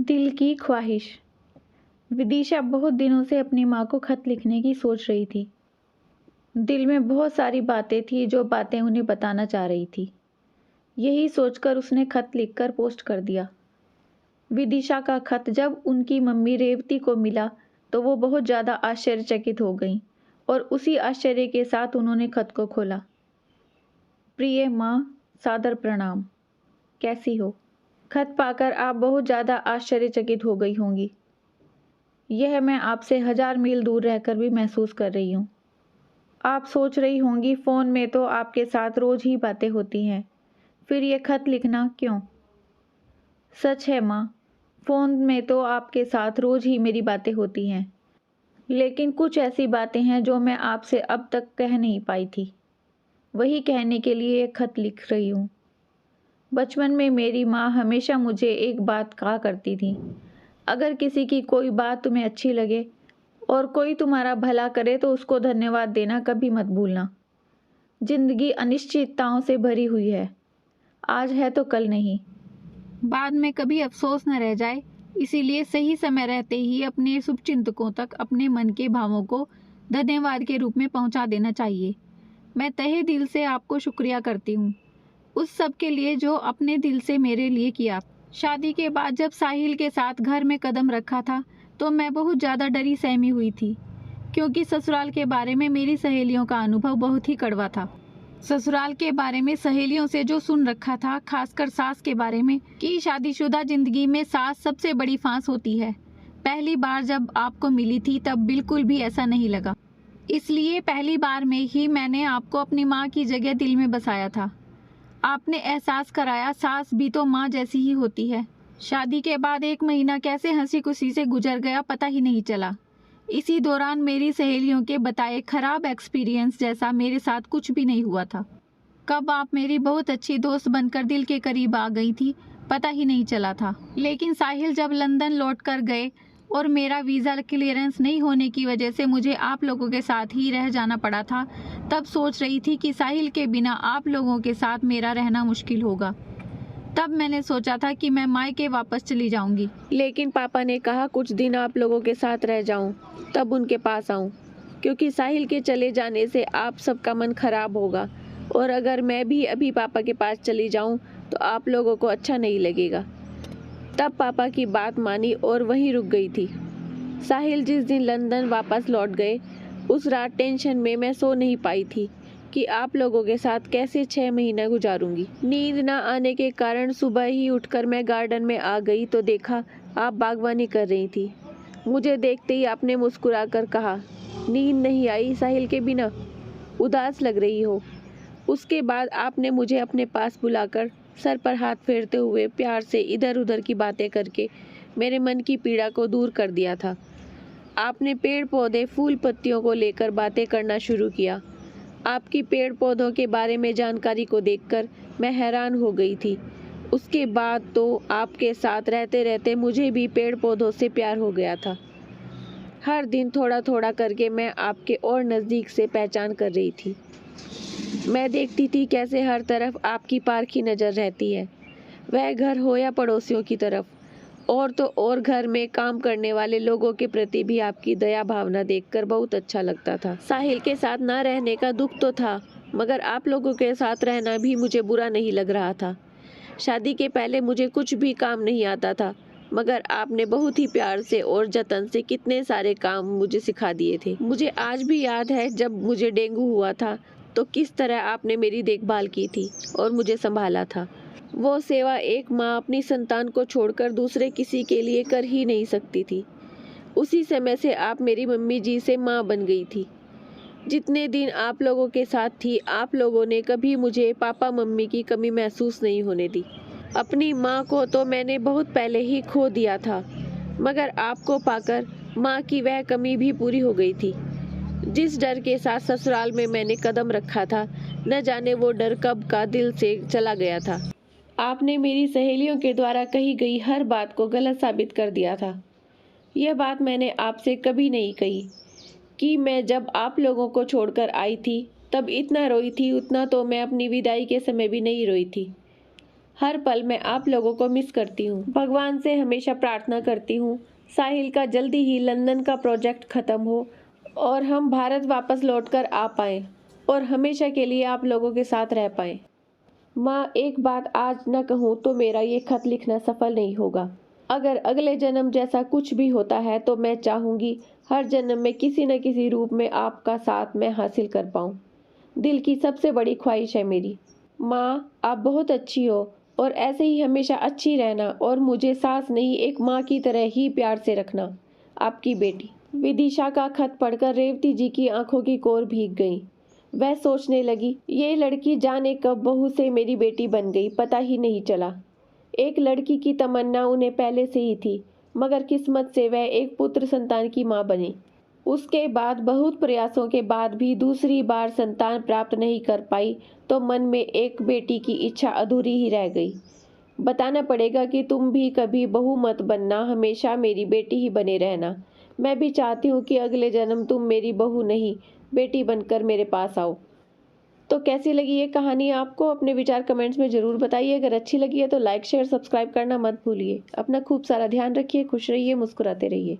दिल की ख्वाहिश। विदिशा बहुत दिनों से अपनी माँ को खत लिखने की सोच रही थी। दिल में बहुत सारी बातें थी जो बातें उन्हें बताना चाह रही थी। यही सोचकर उसने खत लिखकर पोस्ट कर दिया। विदिशा का खत जब उनकी मम्मी रेवती को मिला तो वो बहुत ज़्यादा आश्चर्यचकित हो गईं और उसी आश्चर्य के साथ उन्होंने खत को खोला। प्रिय माँ, सादर प्रणाम। कैसी हो? खत पाकर आप बहुत ज़्यादा आश्चर्यचकित हो गई होंगी। यह मैं आपसे 1000 मील दूर रहकर भी महसूस कर रही हूँ। आप सोच रही होंगी फ़ोन में तो आपके साथ रोज़ ही बातें होती हैं, फिर ये खत लिखना क्यों? सच है माँ, फ़ोन में तो आपके साथ रोज़ ही मेरी बातें होती हैं, लेकिन कुछ ऐसी बातें हैं जो मैं आपसे अब तक कह नहीं पाई थी। वही कहने के लिए ये खत लिख रही हूँ। बचपन में मेरी माँ हमेशा मुझे एक बात कहा करती थी, अगर किसी की कोई बात तुम्हें अच्छी लगे और कोई तुम्हारा भला करे तो उसको धन्यवाद देना कभी मत भूलना। जिंदगी अनिश्चितताओं से भरी हुई है, आज है तो कल नहीं, बाद में कभी अफसोस न रह जाए। इसीलिए सही समय रहते ही अपने शुभचिंतकों तक अपने मन के भावों को धन्यवाद के रूप में पहुंचा देना चाहिए। मैं तहे दिल से आपको शुक्रिया करती हूँ उस सब के लिए जो अपने दिल से मेरे लिए किया। शादी के बाद जब साहिल के साथ घर में कदम रखा था तो मैं बहुत ज़्यादा डरी सहमी हुई थी, क्योंकि ससुराल के बारे में मेरी सहेलियों का अनुभव बहुत ही कड़वा था। ससुराल के बारे में सहेलियों से जो सुन रखा था, खासकर सास के बारे में, कि शादीशुदा जिंदगी में सास सबसे बड़ी फांस होती है। पहली बार जब आपको मिली थी तब बिल्कुल भी ऐसा नहीं लगा, इसलिए पहली बार में ही मैंने आपको अपनी माँ की जगह दिल में बसाया था। आपने एहसास कराया सास भी तो माँ जैसी ही होती है। शादी के बाद 1 महीना कैसे हंसी खुशी से गुजर गया पता ही नहीं चला। इसी दौरान मेरी सहेलियों के बताए खराब एक्सपीरियंस जैसा मेरे साथ कुछ भी नहीं हुआ था। कब आप मेरी बहुत अच्छी दोस्त बनकर दिल के करीब आ गई थी पता ही नहीं चला था। लेकिन साहिल जब लंदन लौट कर गए और मेरा वीज़ा क्लियरेंस नहीं होने की वजह से मुझे आप लोगों के साथ ही रह जाना पड़ा था, तब सोच रही थी कि साहिल के बिना आप लोगों के साथ मेरा रहना मुश्किल होगा। तब मैंने सोचा था कि मैं मायके वापस चली जाऊंगी, लेकिन पापा ने कहा कुछ दिन आप लोगों के साथ रह जाऊं, तब उनके पास आऊं, क्योंकि साहिल के चले जाने से आप सबका मन खराब होगा और अगर मैं भी अभी पापा के पास चली जाऊं तो आप लोगों को अच्छा नहीं लगेगा। तब पापा की बात मानी और वहीं रुक गई थी। साहिल जिस दिन लंदन वापस लौट गए, उस रात टेंशन में मैं सो नहीं पाई थी कि आप लोगों के साथ कैसे 6 महीना गुजारूंगी। नींद ना आने के कारण सुबह ही उठकर मैं गार्डन में आ गई तो देखा आप बागवानी कर रही थी। मुझे देखते ही आपने मुस्कुराकर कहा, नींद नहीं आई साहिल के बिना? उदास लग रही हो। उसके बाद आपने मुझे अपने पास बुलाकर सर पर हाथ फेरते हुए प्यार से इधर उधर की बातें करके मेरे मन की पीड़ा को दूर कर दिया था। आपने पेड़ पौधे फूल पत्तियों को लेकर बातें करना शुरू किया। आपकी पेड़ पौधों के बारे में जानकारी को देखकर मैं हैरान हो गई थी। उसके बाद तो आपके साथ रहते रहते मुझे भी पेड़ पौधों से प्यार हो गया था। हर दिन थोड़ा थोड़ा करके मैं आपके और नज़दीक से पहचान कर रही थी। मैं देखती थी कैसे हर तरफ आपकी पारखी नज़र रहती है, वह घर हो या पड़ोसियों की तरफ। और तो और घर में काम करने वाले लोगों के प्रति भी आपकी दया भावना देखकर बहुत अच्छा लगता था। साहिल के साथ ना रहने का दुख तो था, मगर आप लोगों के साथ रहना भी मुझे बुरा नहीं लग रहा था। शादी के पहले मुझे कुछ भी काम नहीं आता था, मगर आपने बहुत ही प्यार से और जतन से कितने सारे काम मुझे सिखा दिए थे। मुझे आज भी याद है जब मुझे डेंगू हुआ था तो किस तरह आपने मेरी देखभाल की थी और मुझे संभाला था। वो सेवा एक माँ अपनी संतान को छोड़कर दूसरे किसी के लिए कर ही नहीं सकती थी। उसी समय से आप मेरी मम्मी जी से माँ बन गई थी। जितने दिन आप लोगों के साथ थी, आप लोगों ने कभी मुझे पापा मम्मी की कमी महसूस नहीं होने दी। अपनी माँ को तो मैंने बहुत पहले ही खो दिया था, मगर आपको पाकर माँ की वह कमी भी पूरी हो गई थी। जिस डर के साथ ससुराल में मैंने कदम रखा था, न जाने वो डर कब का दिल से चला गया था। आपने मेरी सहेलियों के द्वारा कही गई हर बात को गलत साबित कर दिया था। यह बात मैंने आपसे कभी नहीं कही कि मैं जब आप लोगों को छोड़कर आई थी तब इतना रोई थी, उतना तो मैं अपनी विदाई के समय भी नहीं रोई थी। हर पल मैं आप लोगों को मिस करती हूँ। भगवान से हमेशा प्रार्थना करती हूँ साहिल का जल्दी ही लंदन का प्रोजेक्ट ख़त्म हो और हम भारत वापस लौटकर आ पाएँ और हमेशा के लिए आप लोगों के साथ रह पाएँ। माँ, एक बात आज न कहूँ तो मेरा ये खत लिखना सफल नहीं होगा। अगर अगले जन्म जैसा कुछ भी होता है तो मैं चाहूँगी हर जन्म में किसी न किसी रूप में आपका साथ मैं हासिल कर पाऊँ। दिल की सबसे बड़ी ख्वाहिश है मेरी। माँ, आप बहुत अच्छी हो और ऐसे ही हमेशा अच्छी रहना और मुझे सास नहीं एक माँ की तरह ही प्यार से रखना। आपकी बेटी। विदिशा का खत पढ़कर रेवती जी की आंखों की कोर भीग गई। वह सोचने लगी, ये लड़की जाने कब बहू से मेरी बेटी बन गई, पता ही नहीं चला। एक लड़की की तमन्ना उन्हें पहले से ही थी, मगर किस्मत से वह एक पुत्र संतान की मां बनी। उसके बाद बहुत प्रयासों के बाद भी दूसरी बार संतान प्राप्त नहीं कर पाई तो मन में एक बेटी की इच्छा अधूरी ही रह गई। बताना पड़ेगा कि तुम भी कभी बहू मत बनना, हमेशा मेरी बेटी ही बने रहना। मैं भी चाहती हूँ कि अगले जन्म तुम मेरी बहू नहीं बेटी बनकर मेरे पास आओ। तो कैसी लगी ये कहानी आपको? अपने विचार कमेंट्स में ज़रूर बताइए। अगर अच्छी लगी है तो लाइक शेयर सब्सक्राइब करना मत भूलिए। अपना खूब सारा ध्यान रखिए, खुश रहिए, मुस्कुराते रहिए।